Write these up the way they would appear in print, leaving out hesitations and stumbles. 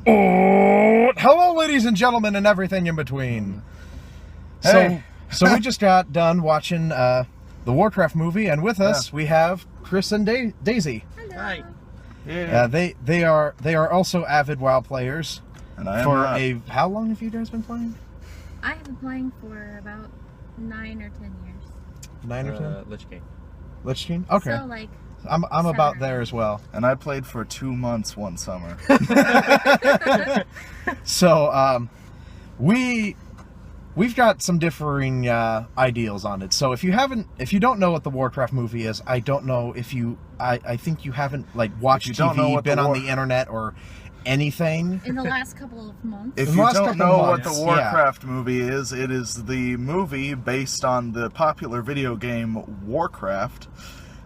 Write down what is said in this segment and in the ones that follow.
Oh, hello, ladies and gentlemen, and everything in between. Hey. So we just got done watching the Warcraft movie, and with us we have Chris and Daisy. Hello. Hi. Yeah. They are also avid WoW players. And I am for not. how long have you guys been playing? I have been playing for about 9 or 10 years. 9 or 10? Lich King. Lich King? Okay. So like, I'm about there as well. And I played for 2 months one summer. So we've got some differing ideals on it. So if you don't know what the Warcraft movie is, I don't know if I think you haven't watched TV, been on the internet or anything. in the last couple of months. If In the you last don't couple know months, what the Warcraft movie is, it is the movie based on the popular video game Warcraft.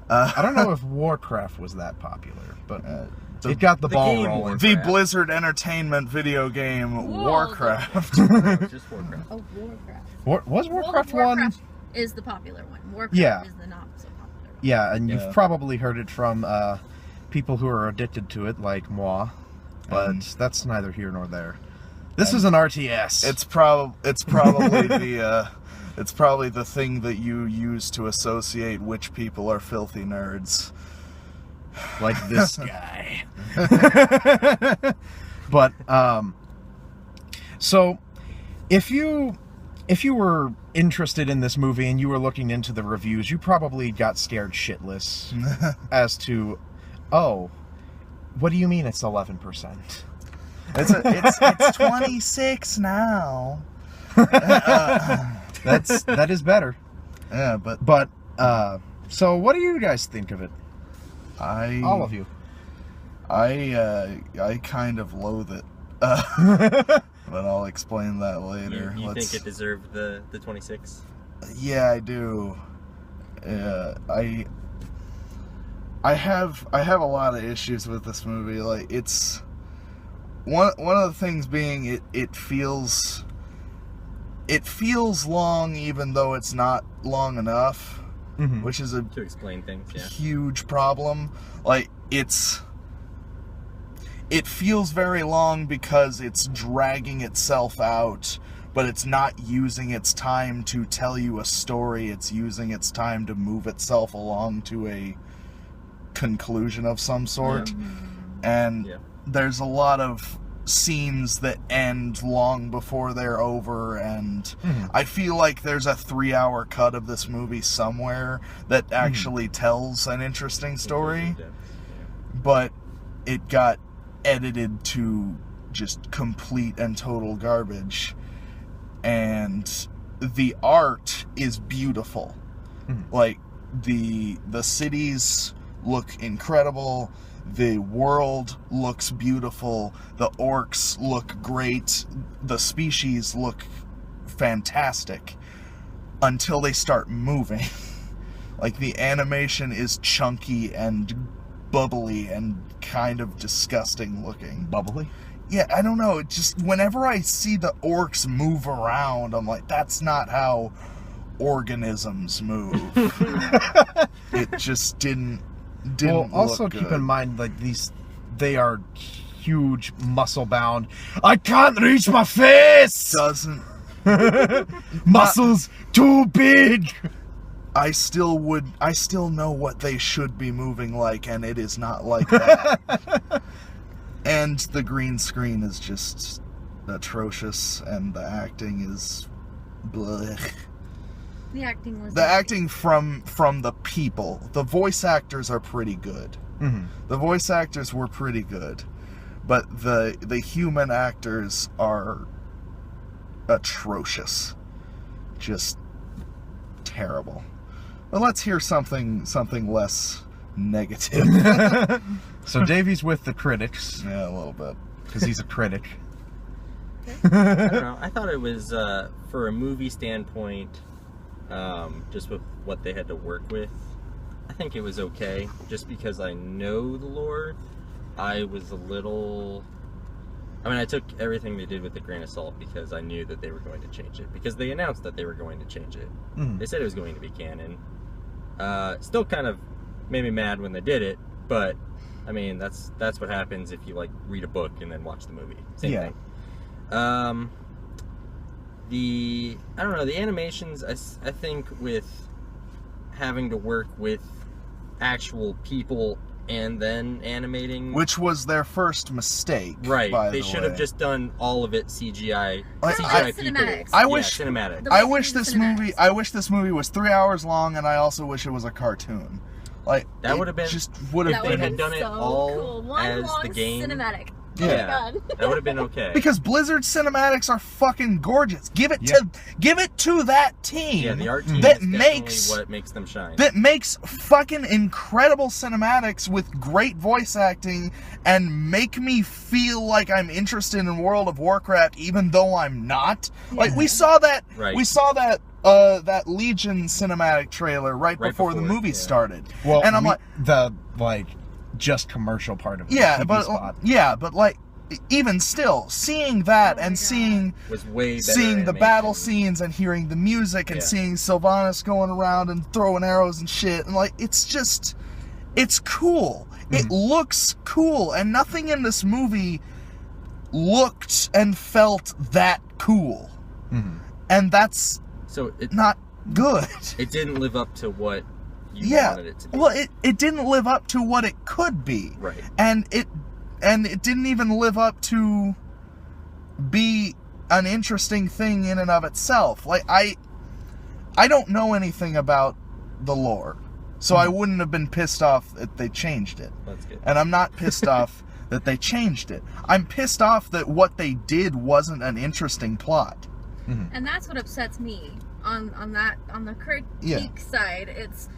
I don't know if Warcraft was that popular, but it got the ball rolling. The Blizzard Entertainment video game Warcraft. Just Warcraft. Oh, Warcraft. Was Warcraft Well, one? Warcraft is the popular one. Warcraft Yeah. is the not so popular one. Yeah, and Yeah. you've probably heard it from people who are addicted to it, like moi. But that's neither here nor there. This is an RTS. It's probably it's probably the thing that you use to associate which people are filthy nerds. like this guy. But so if you were interested in this movie and you were looking into the reviews, you probably got scared shitless as to, oh, what do you mean it's 11%? It's 26 now. That is better. Yeah, but But so what do you guys think of it? All of you. I kind of loathe it. But I'll explain that later. You think it deserved the 26? Yeah, I do. I have a lot of issues with this movie. Like, it's one of the things being it feels long even though it's not long enough, which is To explain things, yeah. huge problem. Like, it feels very long because it's dragging itself out, but it's not using its time to tell you a story. It's using its time to move itself along to a conclusion of some sort. And there's a lot of scenes that end long before they're over, and I feel like there's a 3-hour cut of this movie somewhere that actually tells an interesting story, but it got edited to just complete and total garbage. And the art is beautiful. Like, the cities look incredible, the world looks beautiful, the orcs look great, the species look fantastic until they start moving. Like, the animation is chunky and bubbly and kind of disgusting looking. Bubbly? Yeah, I don't know. It just, whenever I see the orcs move around, I'm like, that's not how organisms move. It just didn't Well, also look keep good. in mind, they are huge, muscle bound. I can't reach my face. Doesn't. Muscles too big. I still know what they should be moving like, and it is not like that. And the green screen is just atrocious, and the acting is blech. The acting was... The acting from the people. The voice actors are pretty good. The voice actors were pretty good. But the human actors are atrocious. Just terrible. But let's hear something less negative. So Davey's with the critics, Yeah, a little bit. because he's a critic. I don't know. I thought it was, for a movie standpoint, just with what they had to work with, I think it was okay. Just because I know the lore, I was a little... I took everything they did with a grain of salt because I knew that they were going to change it. Because they announced that they were going to change it. They said it was going to be canon. Still kind of made me mad when they did it, but I mean, that's what happens if you like read a book and then watch the movie. Same Yeah. thing. I don't know, the animations, I think with having to work with actual people and then animating, Which was their first mistake. right? By They the should way. have just done all of it CGI. Like, CGI people. cinematics. I Yeah, wish- cinematic. The I way wish they did this cinematics. movie. I wish this movie was 3 hours long, and I also wish it was a cartoon. Like That it would've been- just would If have That they would been had done it so all cool. One as long the game. cinematic. Yeah. Oh my God. That would have been okay. because Blizzard cinematics are fucking gorgeous. Give it to that team. yeah, the art team that is definitely makes what makes them shine. that makes fucking incredible cinematics with great voice acting and make me feel like I'm interested in World of Warcraft even though I'm not. Like we saw that Right. that Legion cinematic trailer right before the before, movie yeah. started. Well, and I'm like the just commercial part of it. yeah, the TV but spot. like even still seeing that Oh my and God. seeing was way better seeing the animation. battle scenes and hearing the music and Yeah. seeing Sylvanas going around and throwing arrows and shit and like it's cool. It looks cool and nothing in this movie looked and felt that cool. Mhm. And that's So it not good. it didn't live up to what you Yeah. wanted it to be. Well, it didn't live up to what it could be. Right. And it didn't even live up to be an interesting thing in and of itself. Like I don't know anything about the lore, so I wouldn't have been pissed off that they changed it. That's good. And I'm not pissed off that they changed it. I'm pissed off that what they did wasn't an interesting plot. And that's what upsets me on the critique side. It's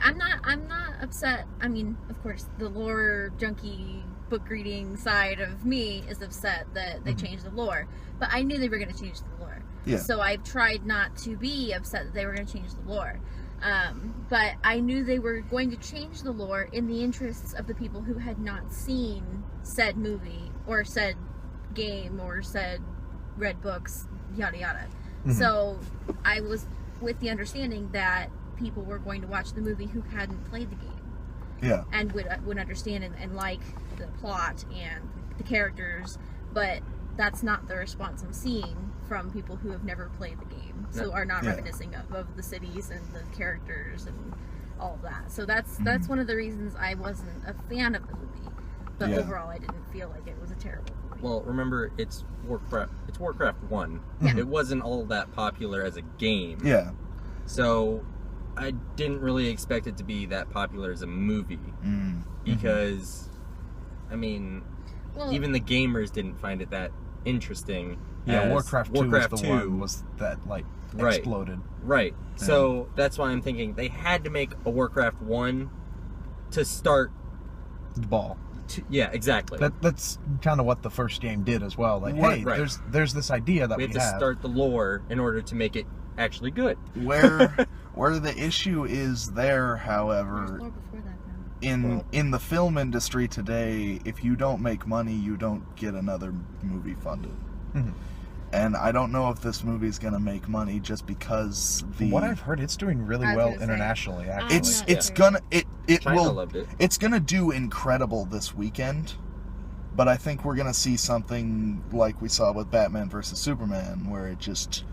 I'm not upset. I mean, of course, the lore junkie book reading side of me is upset that they changed the lore, but I knew they were going to change the lore. Yeah. So I've tried not to be upset that they were going to change the lore. But I knew they were going to change the lore in the interests of the people who had not seen said movie or said game or said read books, yada yada. So I was with the understanding that people were going to watch the movie who hadn't played the game Yeah. and would understand and like the plot and the characters, but that's not the response I'm seeing from people who have never played the game, so are not Yeah. reminiscing of the cities and the characters and all of that. So that's one of the reasons I wasn't a fan of the movie, but Yeah. overall I didn't feel like it was a terrible movie. Well, remember, it's Warcraft 1. Mhm. It wasn't all that popular as a game. Yeah. So I didn't really expect it to be that popular as a movie. Because, I mean, Well, even the gamers didn't find it that interesting. Yeah, as Warcraft 2 Warcraft was the 2. one was that like Right. exploded. Right. So that's why I'm thinking they had to make a Warcraft 1 to start. The ball. Yeah, exactly. That's kind of what the first game did as well. Like, What- hey, right. there's this idea that we we have to start the lore in order to make it actually good. Where the issue is there, there's however, lore before that now. in the film industry today, if you don't make money, you don't get another movie funded. Mhm. And I don't know if this movie's gonna make money just because From what I've heard, it's doing really I was well gonna say, internationally. I'm Actually, it's not it's sure. gonna it China will loved it. it's gonna do incredible this weekend, but I think we're gonna see something like we saw with Batman vs Superman, where it just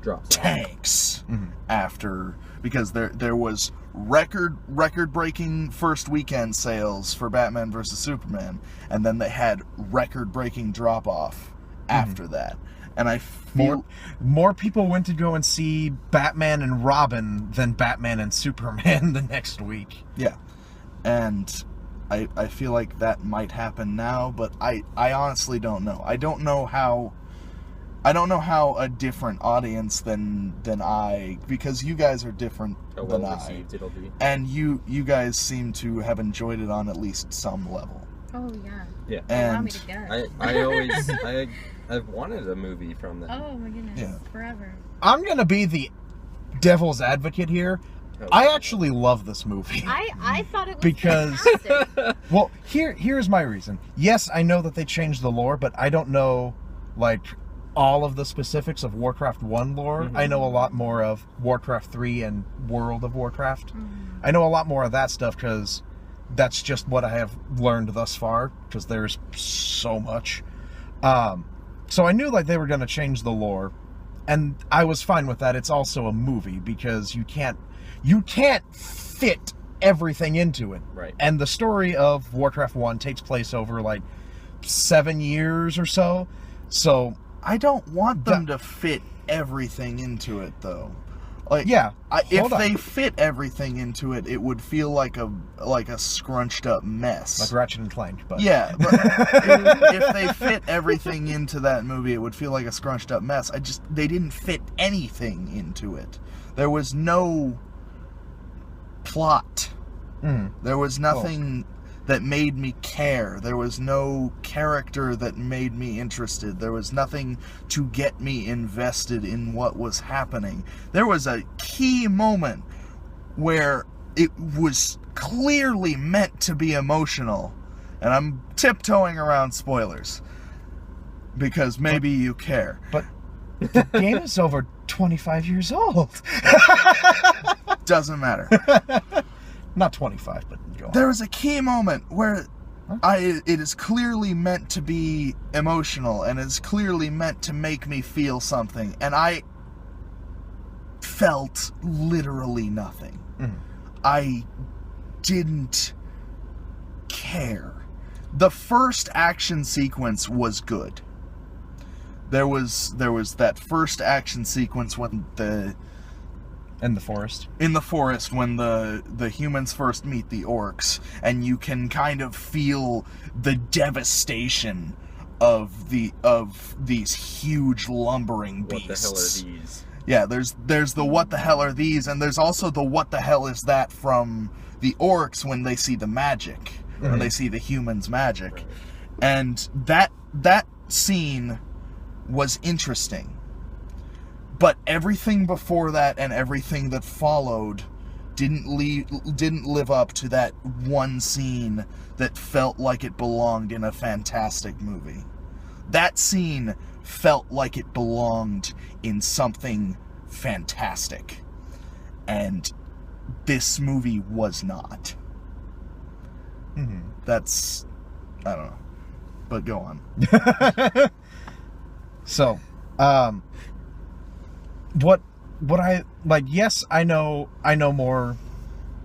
Drops. tanks Mhm. after, because there was record breaking first weekend sales for Batman vs Superman, and then they had record breaking drop off after that. And I feel more people went to go and see Batman and Robin than Batman and Superman the next week. yeah, and I feel like that might happen now, but I honestly don't know. I don't know how a different audience than I, because you guys are different How than well I, received it'll be. and you guys seem to have enjoyed it on at least some level. Oh yeah. Yeah. Allow me And to guess. I always I've wanted a movie from them. Oh my goodness. Yeah. Forever. I'm gonna be the devil's advocate here. I actually love this movie. I thought it was Because- fantastic. Well, here's my reason. Yes, I know that they changed the lore, but I don't know like all of the specifics of Warcraft 1 lore. Mhm. I know a lot more of Warcraft 3 and World of Warcraft. Mhm. I know a lot more of that stuff because that's just what I have learned thus far, because there's so much. So I knew like they were going to change the lore, and I was fine with that. It's also a movie, because you can't fit everything into it. Right. And the story of Warcraft 1 takes place over like 7 years or so. So I don't want them to fit everything into it, though. Like, yeah, if they fit everything into it, it would feel like a scrunched up mess. like Ratchet and Clank, but yeah, but if they fit everything into that movie, it would feel like a scrunched up mess. They didn't fit anything into it. There was no plot. There was nothing that made me care. There was no character that made me interested. There was nothing to get me invested in what was happening. There was a key moment where it was clearly meant to be emotional. And I'm tiptoeing around spoilers, because maybe you care. But the game is over 25 years old. Doesn't matter. Not 25, but go on. There was a key moment where it is clearly meant to be emotional, and it's clearly meant to make me feel something, and I felt literally nothing. I didn't care. The first action sequence was good. There was that first action sequence when In the forest. in the forest, when the humans first meet the orcs, and you can kind of feel the devastation of these huge lumbering beasts. What the hell are these? Yeah, there's the what the hell are these, and there's also the what the hell is that from the orcs when they see the magic, when they see the humans' magic. Right. And that scene was interesting. But everything before that and everything that followed didn't live up to that one scene that felt like it belonged in a fantastic movie. That scene felt like it belonged in something fantastic. And this movie was not. That's... I don't know. But go on. So, what I like, yes, I know more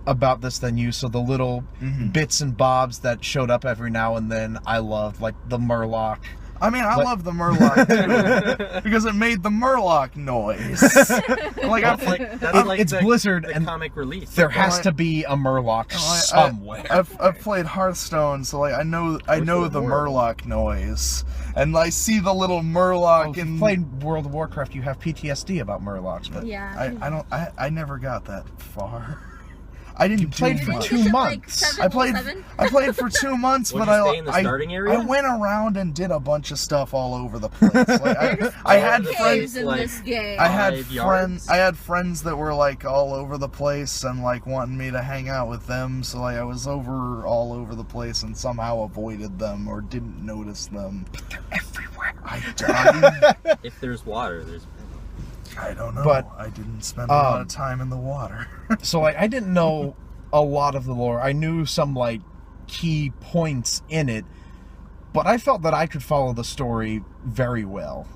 about this than you, so the little bits and bobs that showed up every now and then I loved, like the Murloc. I mean, I love the Murloc too, because it made the Murloc noise. Like, It's the, Blizzard, the and comic release. there has to be a Murloc somewhere. I've played Hearthstone, so like I know the Murloc noise, and I see the little Murloc If in. you played World of Warcraft, you have PTSD about Murlocs, but Yeah. I never got that far. I didn't. You played do for much. 2 months. I played for 2 months, Would but you stay in the starting area? I went around and did a bunch of stuff all over the place. Like, I had friends. in this game. I had 5 yards? friends that were like all over the place and like wanting me to hang out with them, so like I was all over the place and somehow avoided them or didn't notice them. But they're everywhere. If there's water, there's... I don't know. But, I didn't spend a lot of time in the water. So like I didn't know a lot of the lore. I knew some like key points in it, but I felt that I could follow the story very well.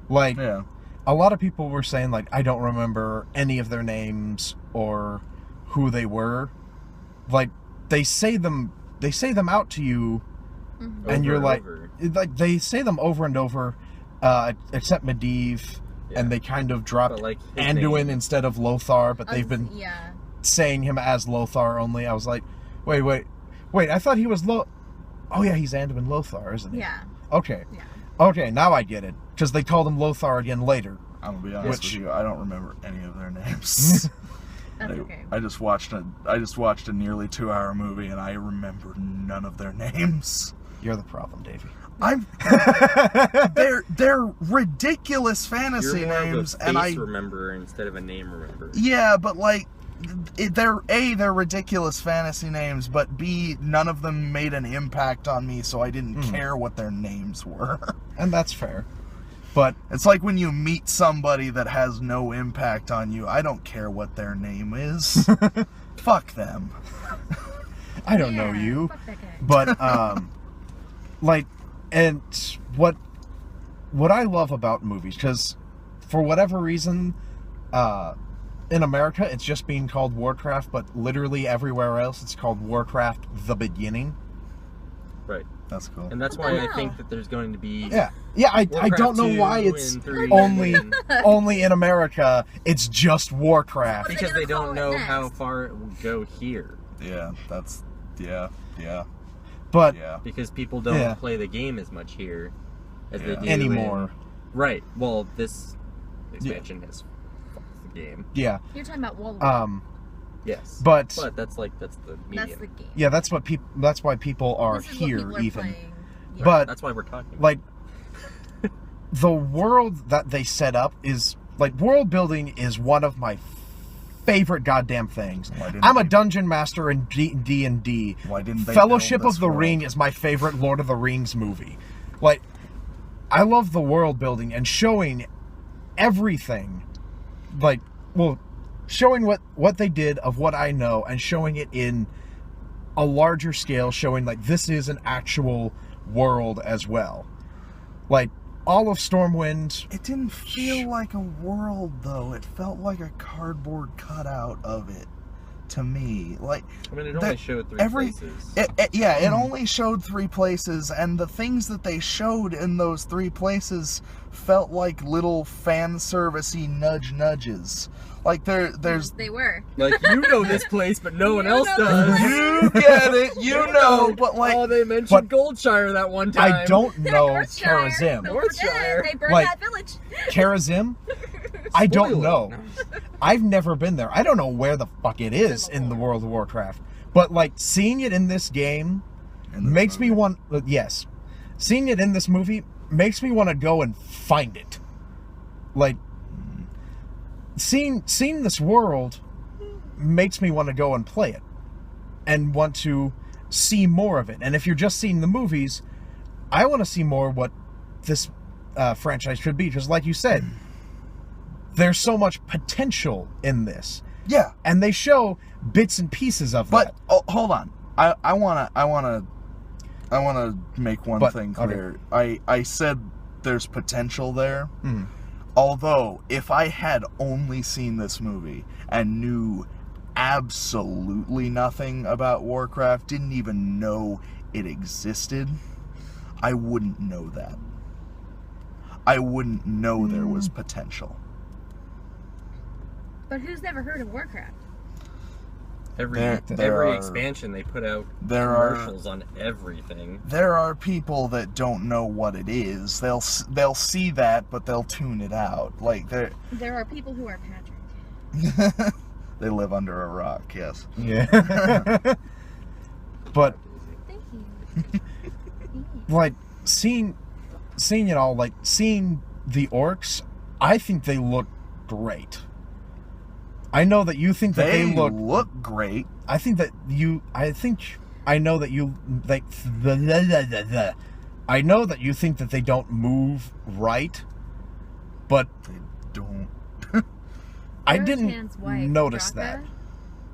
Like, Yeah. a lot of people were saying like I don't remember any of their names or who they were. Like they say them out to you, and you're like they say them over and over, except Medivh. Yeah. And they kind of dropped like Anduin instead of Lothar, but they've been saying him as Lothar only. I was like, wait, I thought he was oh yeah, he's Anduin Lothar, isn't he? Yeah. Okay. Yeah. Okay, now I get it. Because they called him Lothar again later. I'm gonna be honest with you, I don't remember any of their names. That's okay. I just watched a nearly 2-hour movie and I remember none of their names. You're the problem, Davey. They're ridiculous fantasy You're more names, of a and face remember instead of a name remember. Yeah, but like they're ridiculous fantasy names, but B, none of them made an impact on me, so I didn't care what their names were. And that's fair. But it's like when you meet somebody that has no impact on you, I don't care what their name is. Fuck them. I don't know you. Fuck that guy. But like, and what I love about movies, because for whatever reason, in America it's just being called Warcraft, but literally everywhere else it's called Warcraft: The Beginning. Right. That's cool. And that's why I think that there's going to be I Warcraft don't know 2 why it's and 3 only and- only in America it's just Warcraft. What are because gonna they don't call it know next? how far it will go here. Yeah, that's But yeah. Because people don't Yeah. play the game as much here as they Yeah. do anymore. Right. Well, this expansion has fucked the game. Yeah. You're talking about Wall. Yes. But that's the medium. That's the game. yeah, that's why people are This is what here people are even. playing. Yeah. But That's why we're talking. like the world that they set up is like world building is one of my favorite goddamn things. Why didn't I'm a they- dungeon master in D&D. Why didn't they Fellowship build of this the world? Ring is my favorite Lord of the Rings movie. Like, I love the world building and showing everything. Like, well, showing what they did of what I know and showing it in a larger scale, showing like this is an actual world as well. Like, all of Stormwind. It didn't feel like a world, though. It felt like a cardboard cutout of it, to me. Like, I mean, it only showed 3 places. It only showed 3 places, and the things that they showed in those 3 places felt like little fan servicey nudges. Like there's They were. Like, you know this place, but no one else does. you get it, you know, but like Oh, they mentioned But- Goldshire that one time. I don't know Northshire. Karazim. Don't forget, they burned Like- that village. Karazim? I don't Spoiler. know. No. I've never been there. I don't know where the fuck it is in the World of Warcraft. But like seeing it in this game In this makes me movie. want. Yes, seeing it in this movie makes me want to go and find it. Like seeing this world makes me want to go and play it and want to see more of it. And if you're just seeing the movies, I want to see more what this franchise should be. Just like you said, there's so much potential in this. yeah. And they show bits and pieces of But that. oh, hold on. I wanna make one But, thing okay. clear. I said there's potential there. Mhm. Although, if I had only seen this movie and knew absolutely nothing about Warcraft, didn't even know it existed, I wouldn't know that. I wouldn't know there was potential. But who's never heard of Warcraft? There Every are- expansion they put out there are- commercials on everything. There are people that don't know what it is. They'll see that, but they'll tune it out. Like There are people who are Patrick. they live under a rock. Yes. Yeah. But Thank you. like seeing it all, like seeing the orcs, I think they look great. I know that you think that they look. great. I think I know that you like. I know that you think that they don't move right, but They don't. I Sarah didn't Tan's wife, notice Draka? that.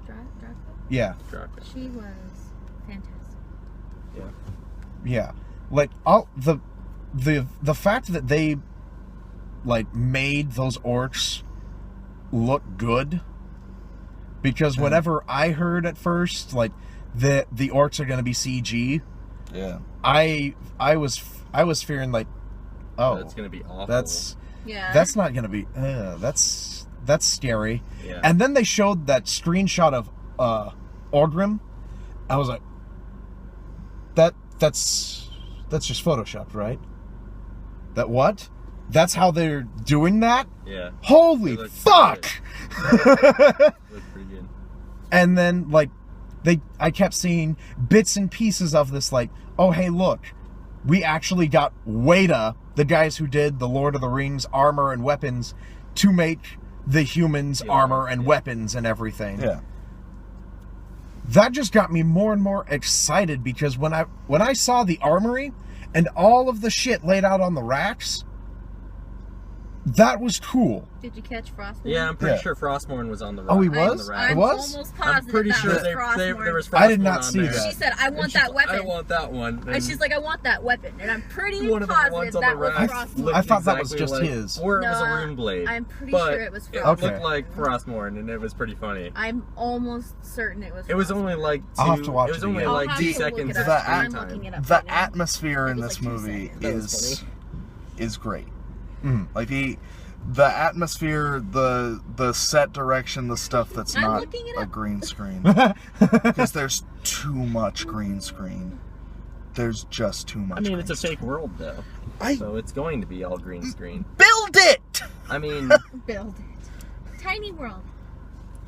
Draka? Yeah, Draka. She was fantastic. Yeah. yeah. Like all the fact that they like made those orcs look good, because whenever I heard at first like the orcs are going to be CG, Yeah. I was fearing like, oh, That's gonna be awful. that's Yeah. not going to be that's scary. Yeah. And then they showed that screenshot of Orgrim. I was like, that's just photoshopped, right? That what? That's how they're doing that? Yeah. Holy It looks fuck! Looks pretty good. And then like I kept seeing bits and pieces of this, like, oh hey look, we actually got Weta, the guys who did the Lord of the Rings armor and weapons, to make the humans Yeah, armor and yeah. weapons and everything. Yeah. That just got me more and more excited, because when I saw the armory and all of the shit laid out on the racks, That was cool. Did you catch Frostmourne? Yeah, I'm pretty Yeah. sure Frostmourne was on the Oh, he on was? the I'm rack. It was? almost I'm positive pretty that sure was there Frostmourne. was Frostmourne I did not on see there. that. She said, I want And that she's like, weapon. I want that one. And she's like, I want that weapon. And I'm pretty one of the positive ones on that the was rack Frostmourne. looked I thought that was exactly just like, his. Or it was a No, rune blade. I'm pretty but sure it was It Frostmourne. Okay. looked like Frostmourne, and it was pretty funny. I'm almost certain it was It was Frostmourne. only like I'll have to watch it was it only again. I'll like have 2 to look seconds it of up. The I'm screen looking time. it up The right now. atmosphere It in was this like 2 movie seconds. That was is great. Mm. Like the atmosphere, the set direction, the stuff that's I'm not looking it a up. green screen. Because there's too much green screen. There's just too much. I mean, green it's a screen. fake world though, I so it's going to be all green screen. build it. I mean, Build it. Tiny world.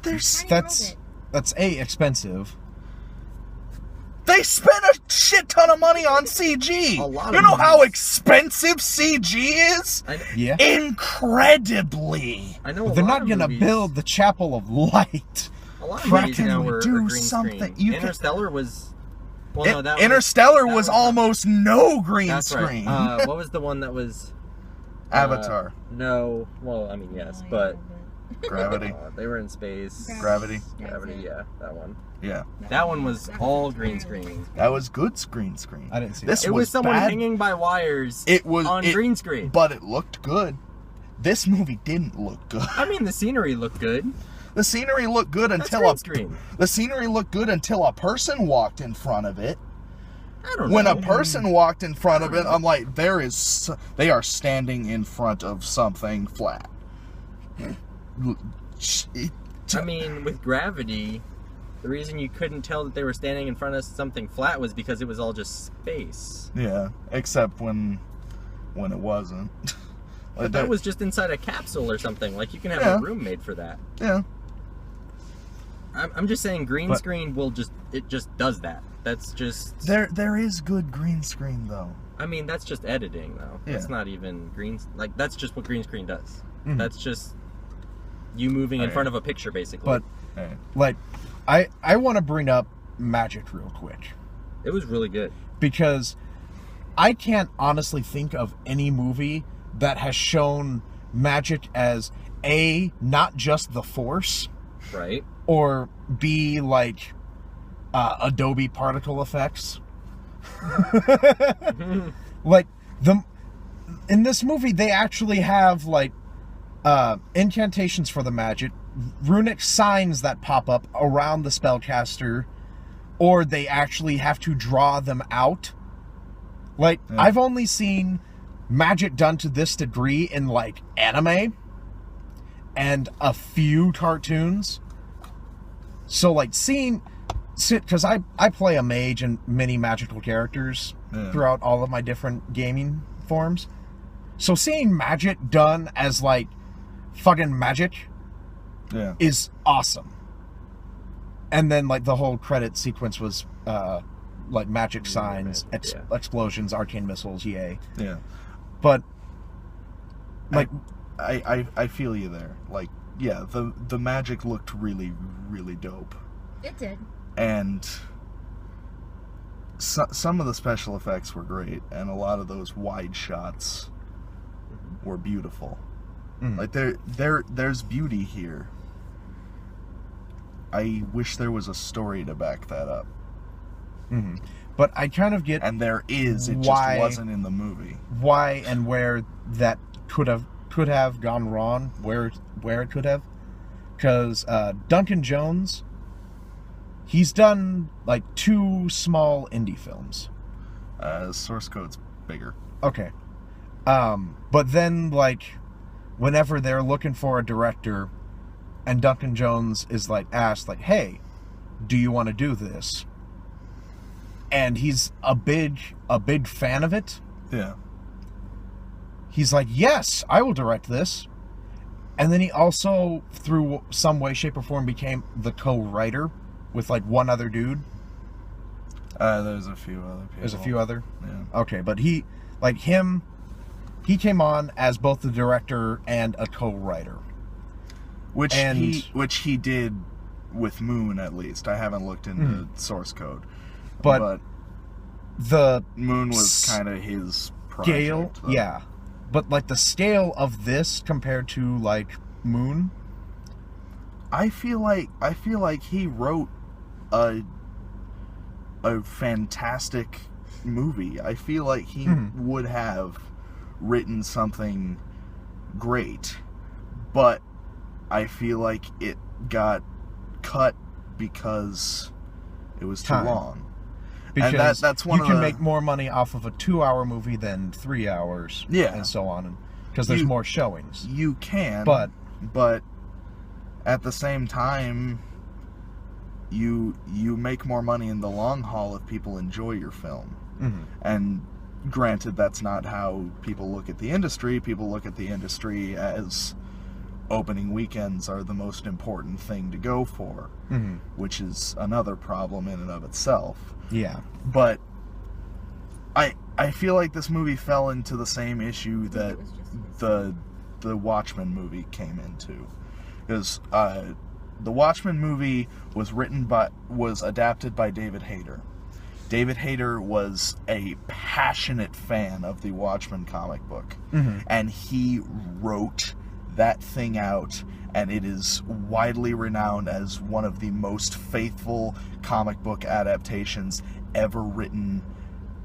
There's Tiny That's world that's expensive. they spent a shit ton of money on CG. A lot of You know how movies. expensive CG is? Yeah. Incredibly. I know But a they're lot not of gonna movies- build the Chapel of Light. A lot of Crap, movies can now we are do green something? screen. You can- Interstellar was. Well, no, that Interstellar that was was- almost no green that's screen. right. What was the one that was? Avatar. No. Well, I mean, yes, Oh, but Gravity. they were in space. Gravity. Gravity, yeah, that one. Yeah. That one was all green screen. That was good green screen. I didn't see This that. It was someone bad. hanging by wires It was on green screen. but it looked good. This movie didn't look good. I mean, the scenery looked good. The scenery looked good That's until green screen. the scenery looked good until a person walked in front of it. I don't When know. a person walked in front of it, I'm like, they are standing in front of something flat. I mean, with Gravity, the reason you couldn't tell that they were standing in front of something flat was because it was all just space. Yeah, except when it wasn't. Like But that was just inside a capsule or something. Like, you can have Yeah. a room made for that. yeah. I'm just saying green But- screen it just does that. That's just... There is good green screen though. I mean, that's just editing, though. Yeah. It's not even green... Like, that's just what green screen does. Mhm. That's just you moving in Alright. front of a picture, basically. But Alright. like, I want to bring up Magic real quick It was really good. because I can't honestly think of any movie that has shown magic as A, not just the Force, Right? or B, like Adobe particle effects. Like in this movie, they actually have like incantations for the magic, runic signs that pop up around the spellcaster, or they actually have to draw them out. Like, Yeah. I've only seen magic done to this degree in like anime and a few cartoons. So like because I play a mage and many magical characters Yeah. throughout all of my different gaming forms. So seeing magic done as like fucking magic Yeah. is awesome. And then like the whole credit sequence was like magic signs, magic, explosions, arcane missiles, yay. Yeah. But like I feel you there. Like, yeah, the magic looked really, really dope. It did. And some of the special effects were great, and a lot of those wide shots were beautiful. Mhm. Like there's beauty here. I wish there was a story to back that up. mhm. But I kind of get And there is, it Why- just wasn't in the movie. why and where that could have gone wrong, where it could have, because Duncan Jones, he's done like 2 small indie films. Source code's bigger. Okay, but then like whenever they're looking for a director, and Duncan Jones is like asked like, "Hey, do you want to do this?" And he's a big fan of it. Yeah. He's like, "Yes, I will direct this." And then he also, through some way, shape, or form, became the co-writer with like one other dude. There's a few other people. There's a few other. Yeah. Okay, but he came on as both the director and a co-writer. Which And- he did with Moon, at least. I haven't looked into source code. But the Moon was kind of his scale, project. though. yeah. But like the scale of this compared to like Moon, I feel like he wrote a fantastic movie. I feel like he would have written something great, but I feel like it got cut because it was too long. because And that's one you of can the- make more money off of a 2-hour movie than 3 hours, Yeah. and so on, because there's more showings. You can, But at the same time, you make more money in the long haul if people enjoy your film. And granted, that's not how people look at the industry. People look at the industry as opening weekends are the most important thing to go for, which is another problem in and of itself. yeah, But I feel like this movie fell into the same issue that the Watchmen movie came into, because the Watchmen movie was adapted by David Hayter. David Hayter was a passionate fan of the Watchmen comic book, and he wrote that thing out, and it is widely renowned as one of the most faithful comic book adaptations ever written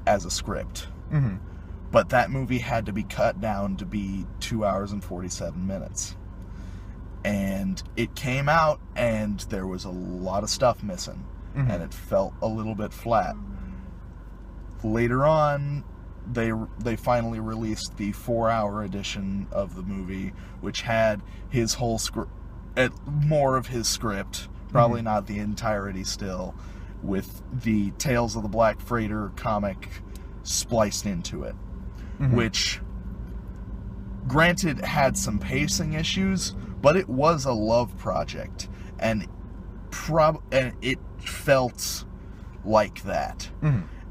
as a script. But that movie had to be cut down to be 2 hours and 47 minutes. And it came out, and there was a lot of stuff missing, and it felt a little bit flat. Later on, they finally released the 4-hour edition of the movie, which had his whole script, more of his script, probably not the entirety still, with the Tales of the Black Freighter comic spliced into it, which, granted, had some pacing issues, but it was a love project, and it felt like that.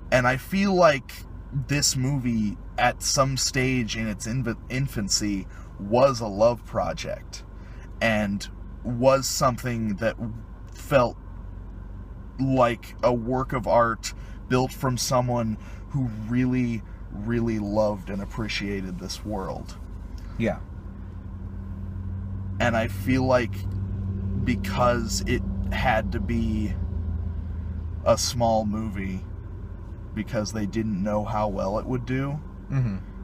And I feel like this movie, at some stage in its infancy, was a love project, and was something that felt like a work of art built from someone who really, really loved and appreciated this world. yeah. And I feel like because it had to be a small movie, because they didn't know how well it would do,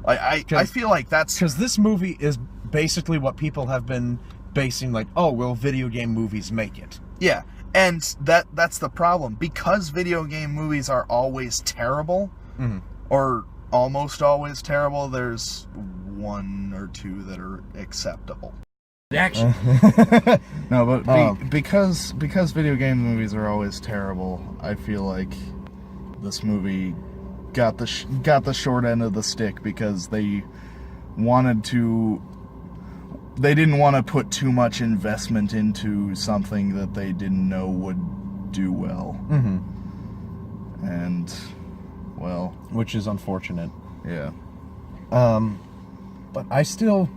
I feel like that's... Because this movie is basically what people have been basing, like, oh, will video game movies make it? Yeah, and that's the problem. Because video game movies are always terrible, or almost always terrible, there's one or two that are acceptable. Action. No, but because video game movies are always terrible, I feel like this movie got the short end of the stick, because they didn't want to put too much investment into something that they didn't know would do well. And, well, Which is unfortunate. yeah. But I still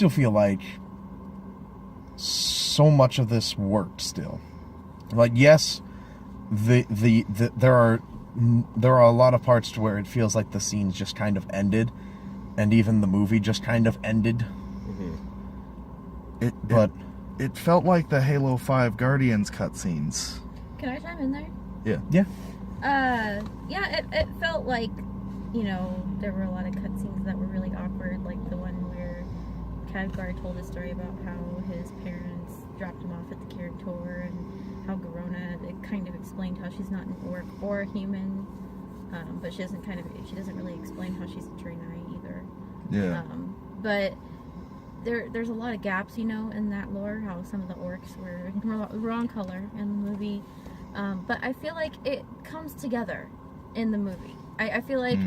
feel like so much of this worked still. Like, yes, there are a lot of parts to where it feels like the scenes just kind of ended, and even the movie just kind of ended. It felt like the Halo 5 Guardians cutscenes. Can I chime in there? Yeah. Yeah, it felt like, there were a lot of cutscenes that were really awkward, like the one where Khadgar told a story about how his parents dropped him off at the Kiritor, and how Garona, it kind of explained how she's not an orc or a human, but she doesn't really explain how she's a Draenei either. Yeah. But there's a lot of gaps, in that lore, how some of the orcs were wrong color in the movie. But I feel like it comes together in the movie. I feel like,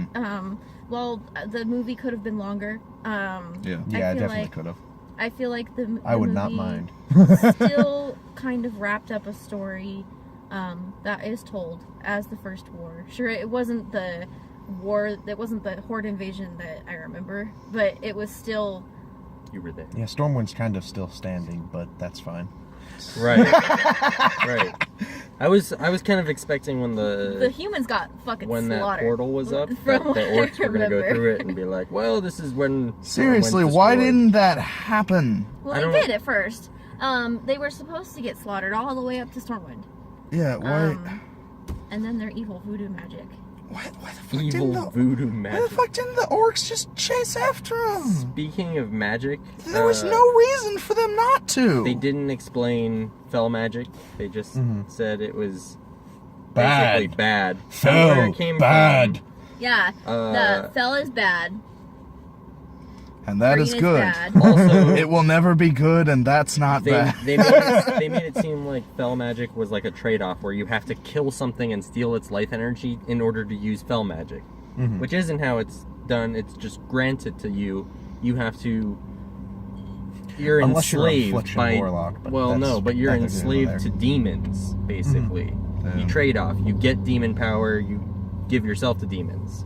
well, the movie could have been longer. Yeah, it definitely could have. I feel like the I would not movie mind. still kind of wrapped up a story that is told as the First War. Sure, it wasn't the war, it wasn't the Horde invasion that I remember, but it was still... You were there. Yeah, Stormwind's kind of still standing, but that's fine. Right. Right. I was kind of expecting when The humans got fucking when that slaughtered. portal was up, From that the what I orcs were gonna go remember. through it and be like, well, this is when. Seriously, when why destroyed. didn't that happen? Well, I they don't- did at first. They were supposed to get slaughtered all the way up to Stormwind. Yeah, why? And then their evil voodoo magic. Why the fuck Evil didn't voodoo Why the magic? fuck didn't the orcs just chase after him? Speaking of magic, There was no reason for them not to. They didn't explain fell magic. They just said it was Bad. basically bad. Fell Where it came bad. from. Yeah, the fell is bad. And that Green is good. bad. Also, It will never be good, and that's not bad. they made it seem like fell magic was like a trade-off where you have to kill something and steal its life energy in order to use fell magic, which isn't how it's done. It's just granted to you. You have to. You're Unless you're an enslaved affliction by. warlock, but Well, that's no, but you're neither here nor enslaved there. to demons, basically. Yeah. You trade off. You get demon power. You give yourself to demons.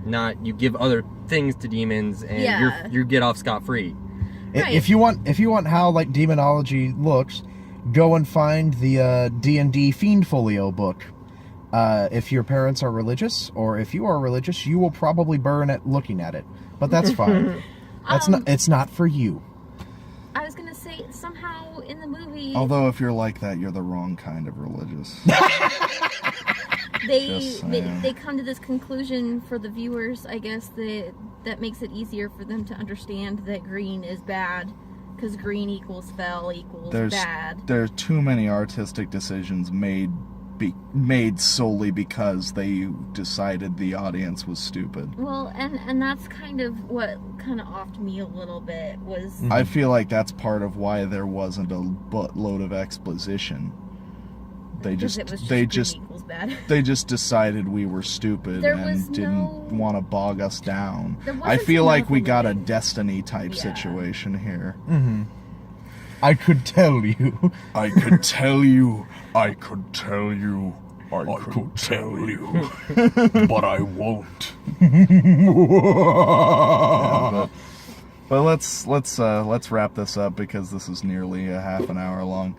Not you give other things to demons, and Yeah. you get off scot free. Right. If you want how like demonology looks, go and find the D&D Fiend Folio book. If your parents are religious, or if you are religious, you will probably burn at looking at it. But that's fine. It's not for you. I was gonna say somehow in the movie Although, if you're like that, you're the wrong kind of religious. they Just saying. they come to this conclusion for the viewers, I guess, that makes it easier for them to understand that green is bad, because green equals fell equals bad. There's too many artistic decisions made solely because they decided the audience was stupid. Well, and that's kind of what kind of offed me a little bit was I feel like that's part of why there wasn't a buttload of exposition. They because just it was they green just equals bad. they just decided we were stupid There was and didn't no- want to bog us down. There I wasn't feel like enough we got a living. Destiny type Yeah. situation here. I could tell you. I could tell you. I could tell you. I could tell you. But I won't. But let's wrap this up because this is nearly a half an hour long.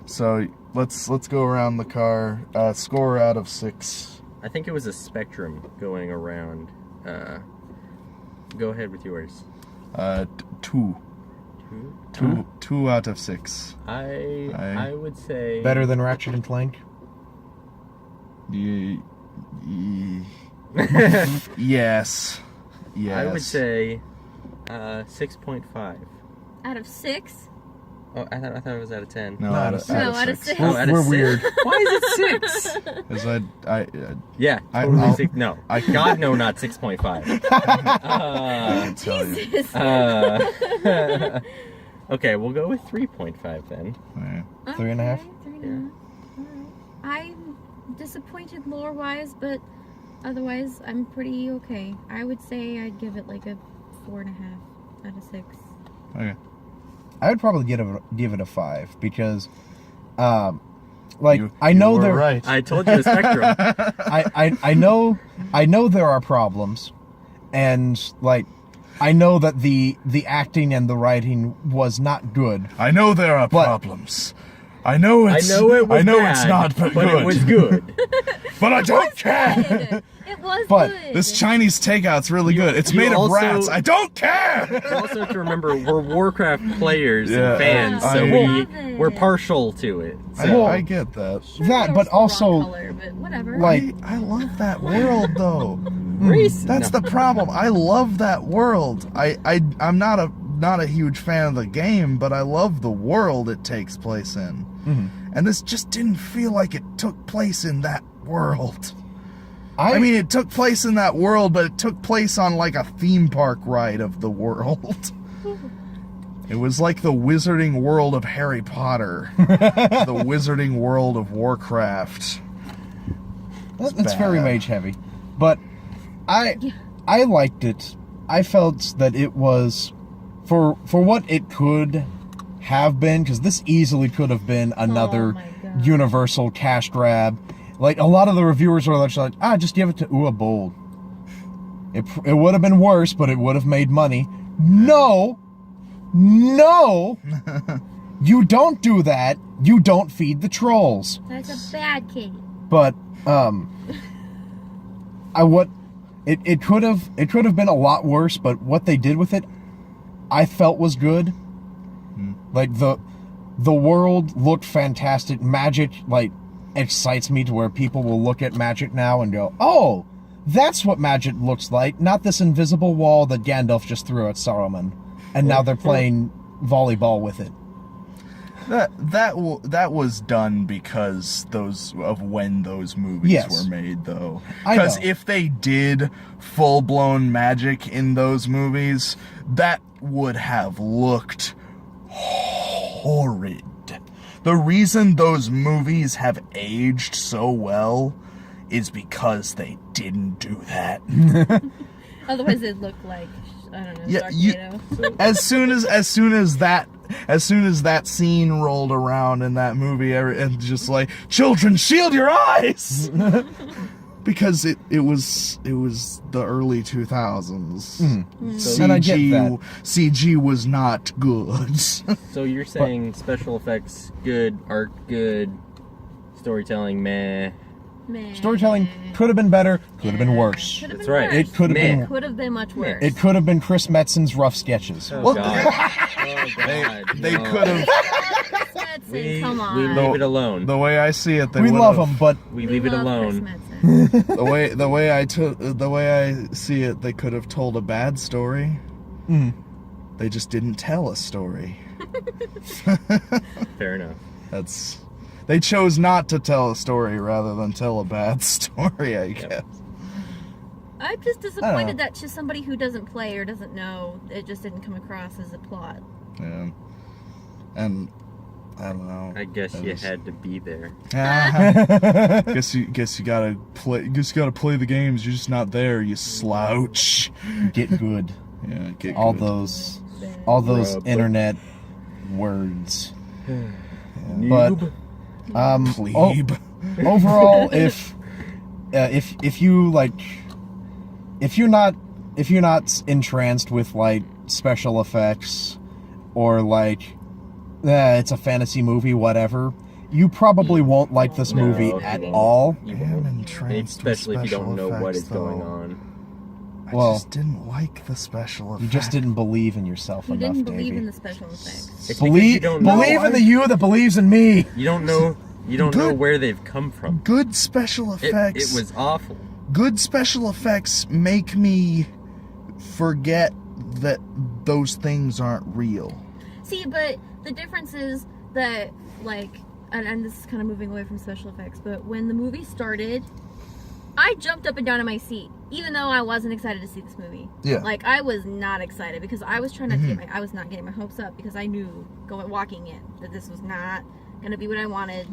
So let's go around the car. Score out of 6. I think it was a spectrum going around. Go ahead with yours. 2. Two? 2 out of 6. I would say Better than Ratchet and Clank? Yes. Yes. I would say 6.5. Out of 6? Oh, I thought it was out of 10. No, No, out out of of 6. 6. Oh, out of We're 6. weird. Why is it 6? Because Yeah, I- totally I'll- 6. No, God, no, not 6.5. I tell you. Jesus. Okay, we'll go with 3.5 then. Yeah. 3.5? 3.5. Alright. I'm disappointed lore-wise, but otherwise I'm pretty okay. I would say I'd give it like a 4.5 out of 6. Okay. I would probably give it a 5 because, I know you were there. right. I told you the spectrum. I know there are problems, and I know that the acting and the writing was not good. I know there are But- problems. I know it's bad, not but good. it was good. But I don't care. It was But good. This Chinese takeout's really good. It's you made of also- rats. I don't care. You also have to remember we're Warcraft players Yeah, and fans, I so love we're it. partial to it. So. I get that. Sure, that, there but was the wrong also, color, but whatever. I love that world though. Race. That's the problem. I love that world. I'm not a huge fan of the game, but I love the world it takes place in. And this just didn't feel like it took place in that world. I mean, it took place in that world, but it took place on like a theme park ride of the world. It was like the wizarding world of Harry Potter, the wizarding world of Warcraft. it's very bad. mage heavy, but I liked it. I felt that it was for what it could have been, because this easily could have been another my God. universal cash grab. Like a lot of the reviewers were like, just give it to Ua Bold. It would have been worse, but it would have made money. No, You don't do that. You don't feed the trolls. That's a bad kitty. But it could have been a lot worse. But what they did with it, I felt was good. Like the world looked fantastic. Magic like excites me to where people will look at magic now and go, "Oh, that's what magic looks like." Not this invisible wall that Gandalf just threw at Saruman, and now they're playing volleyball with it. That was done because when those movies were made, though. Because if they did full-blown magic in those movies, that would have looked horrid. The reason those movies have aged so well is because they didn't do that. Otherwise, it'd look like, I don't know, Sharknado. As soon as that scene rolled around in that movie, and just like, children, shield your eyes, because it was the early 2000s. And I get that. CG was not good. So you're saying special effects good, art good, storytelling meh. Storytelling could have been better, could have been worse. Could've That's been right. worse. It could have been. Could have been much worse. It could have been Chris Metzen's rough sketches. Oh, Well, God. Oh, God. They No. could have. Chris Metzen, come on. We leave it alone. The way I see it, they We would've- love him, but We leave it love alone. Chris Metzen. the way I see it, they could have told a bad story. They just didn't tell a story. Fair enough. They chose not to tell a story rather than tell a bad story, I guess. I'm just I don't disappointed know. that to somebody who doesn't play or doesn't know, it just didn't come across as a plot. Yeah. And I don't know. I guess you had to be there. guess you gotta play. Guess you gotta play the games. You're just not there. You slouch. get good. Yeah, get All good. those Rub. internet words. But Plebe. overall, if you like, if you're not entranced with like special effects or like, it's a fantasy movie, whatever, you probably won't like this No, movie you at won't. all. You I am won't. entranced with Especially if you don't special know what effects, is going though. on. I Well, just didn't like the special effects. You just didn't believe in yourself You enough, didn't believe Davey. in the special effects. It's because you don't know. Believe in the you that believes in me. You don't know. You don't know Good. where they've come from. Good special effects. It was awful. Good special effects make me forget that those things aren't real. See, but the difference is that, like, and this is kind of moving away from special effects, but when the movie started, I jumped up and down in my seat, even though I wasn't excited to see this movie. Yeah. Like, I was not excited because I was trying not to get I was not getting my hopes up because I knew walking in that this was not going to be what I wanted.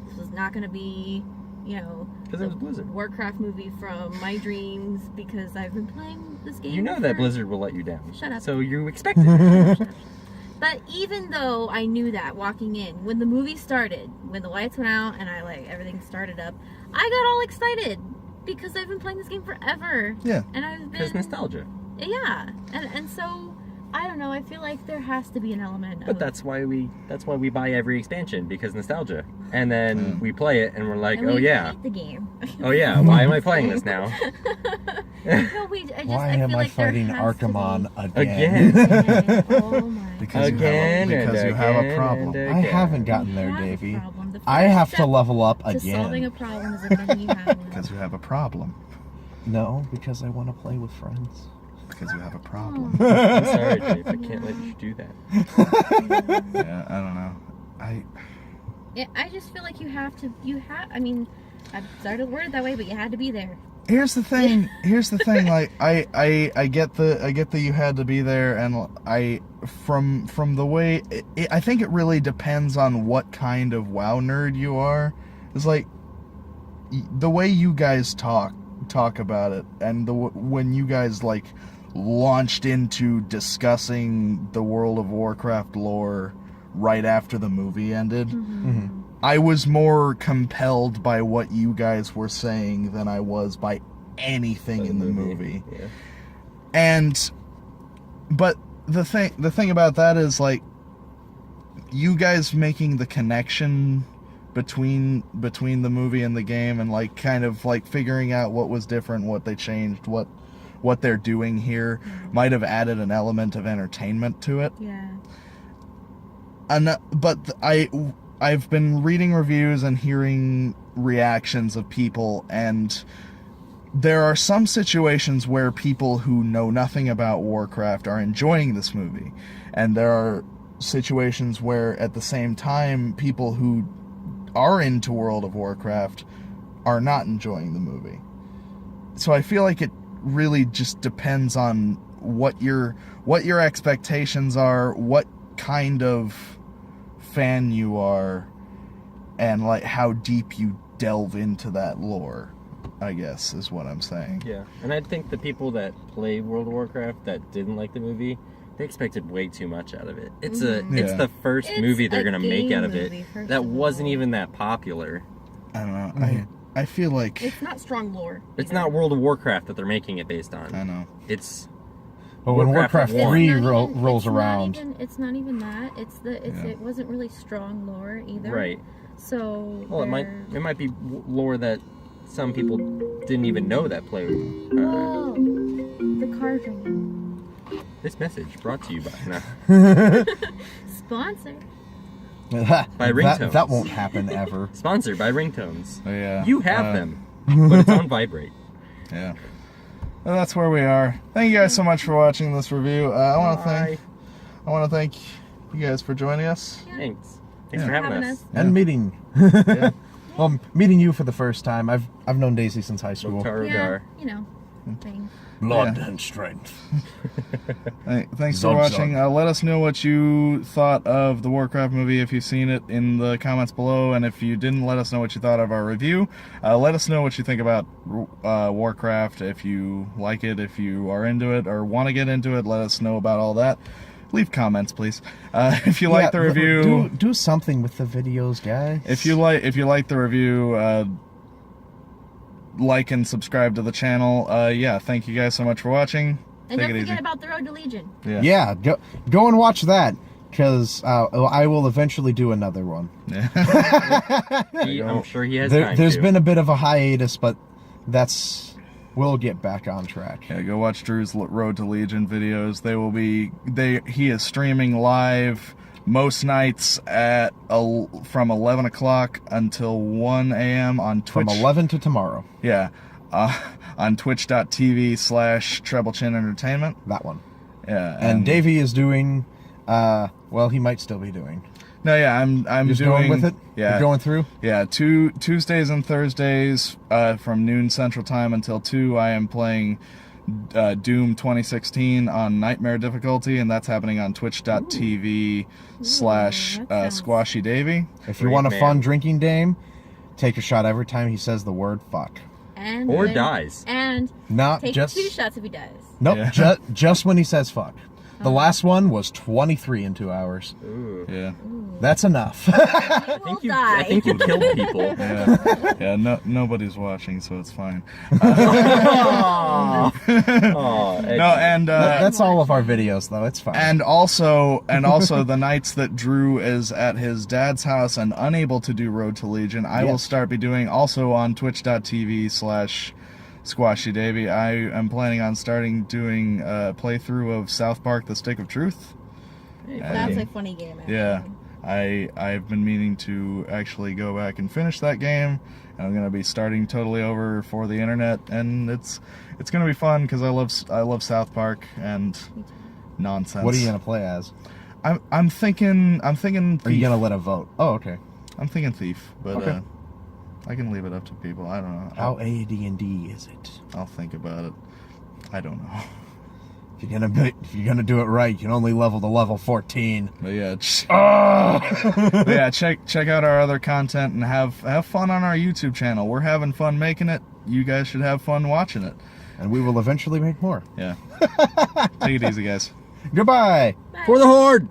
This was not going to be, you know, 'Cause it was Blizzard. Warcraft movie from my dreams because I've been playing this game. You know that for- Blizzard will let you down. Shut up. So you expected it. But even though I knew that walking in, when the movie started, when the lights went out and everything started up, I got all excited because I've been playing this game forever. Yeah. And I've been Because nostalgia. Yeah. And so I don't know, I feel like there has to be an element of But that's why we buy every expansion, because nostalgia. And then we play it and we're like, and oh we yeah. hate the game. Oh yeah, why am I playing this now? No, Why am feel I like there fighting has to be- Archimon Again. Again. Oh my Because Again you have, and because you have a again problem. and I again. haven't gotten there, You have a Davey. problem. The I first have to step level up to solving again. a problem is admitting you have one. Because you have a problem. No, because I want to play with friends. Because you have a problem. I'm sorry, Dave. I can't let you do that. Yeah, I don't know. Yeah, I just feel like I mean, I'm sorry to word it that way, but you had to be there. Here's the thing. Like I get that you had to be there, and from the way I think it really depends on what kind of WoW nerd you are. It's like the way you guys talk about it, and when you guys like launched into discussing the World of Warcraft lore right after the movie ended. Mm-hmm. I was more compelled by what you guys were saying than I was by anything in the movie. Yeah. But the thing about that is, like, you guys making the connection between the movie and the game, and like kind of like figuring out what was different, what they changed, what they're doing here, might have added an element of entertainment to it. Yeah. But I've been reading reviews and hearing reactions of people, and there are some situations where people who know nothing about Warcraft are enjoying this movie, and there are situations where at the same time people who are into World of Warcraft are not enjoying the movie. So I feel like it really just depends on what your expectations are, what kind of fan you are, and like how deep you delve into that lore, I guess is what I'm saying. Yeah, and I think the people that play World of Warcraft that didn't like the movie, they expected way too much out of it. It's it's the first movie they're gonna make out of it that wasn't even that popular. I don't know. I feel like it's not strong lore. It's not World of Warcraft that they're making it based on. I know. It's But when Warcraft 3 rolls it's around, it's not even that. It wasn't really strong lore either. Right. So well, it might be lore that some people didn't even know that played. Whoa, the card ringing. This message brought to you by Sponsor. by ringtones. That won't happen ever. Sponsored by ringtones. Oh, yeah. You have them, but it's on vibrate. Yeah. Well, that's where we are. Thank you guys so much for watching this review. I want to thank you guys for joining us. Yeah. Thanks for having us. And meeting. Yeah. Well, meeting you for the first time. I've known Daisy since high school. Yeah, you know, thing. Blood and strength. Thanks for watching. Let us know what you thought of the Warcraft movie if you've seen it in the comments below, and if you didn't, let us know what you thought of our review. Let us know what you think about Warcraft, if you like it, if you are into it or want to get into it. Let us know about all that. Leave comments, please. If you like the review, do something with the videos, guys. If you like the review, like and subscribe to the channel. Yeah, thank you guys so much for watching. And don't forget about the Road to Legion. Yeah, go and watch that, because I will eventually do another one. Yeah. I'm sure he has time There's to. been a bit of a hiatus, but we'll get back on track. Yeah, go watch Drew's Road to Legion videos. He is streaming live most nights from 11 o'clock until 1 a.m. on Twitch. From 11 to tomorrow. Yeah. On twitch.tv/TrebleChin Entertainment. That one. Yeah. And Davey is doing, well, he might still be doing. No, yeah, I'm You're doing, going with it? Yeah. You're going through? Yeah, Tuesdays and Thursdays from noon Central Time until 2, I am playing Doom 2016 on Nightmare difficulty, and that's happening on twitch.tv/Squashy Davey. If you want a fun drinking game, take a shot every time he says the word fuck. Or dies. And take 2 shots if he dies. Nope, Yeah. just when he says fuck. The last one was 23 in 2 hours. Ooh. Yeah. That's enough. I think you killed people. Yeah. Nobody's watching, so it's fine. Oh, No, and That's all of our videos, though. It's fine. And also the nights that Drew is at his dad's house and unable to do Road to Legion, I will start be doing also on twitch.tv/Squashy Davey. I am planning on doing a playthrough of South Park: The Stick of Truth. That's a funny game. Actually. Yeah, I've been meaning to actually go back and finish that game. And I'm gonna be starting totally over for the internet, and it's gonna be fun because I love South Park and nonsense. What are you gonna play as? I'm thinking. Thief. Are you gonna let a vote? Oh, okay. I'm thinking Thief, but Okay. I can leave it up to people. I don't know. How AD&D is it? I'll think about it. I don't know. If you're gonna do it right, you can only level to level 14. But yeah, but yeah, check out our other content and have fun on our YouTube channel. We're having fun making it. You guys should have fun watching it. And we will eventually make more. Yeah. Take it easy, guys. Goodbye. Bye. For the Horde!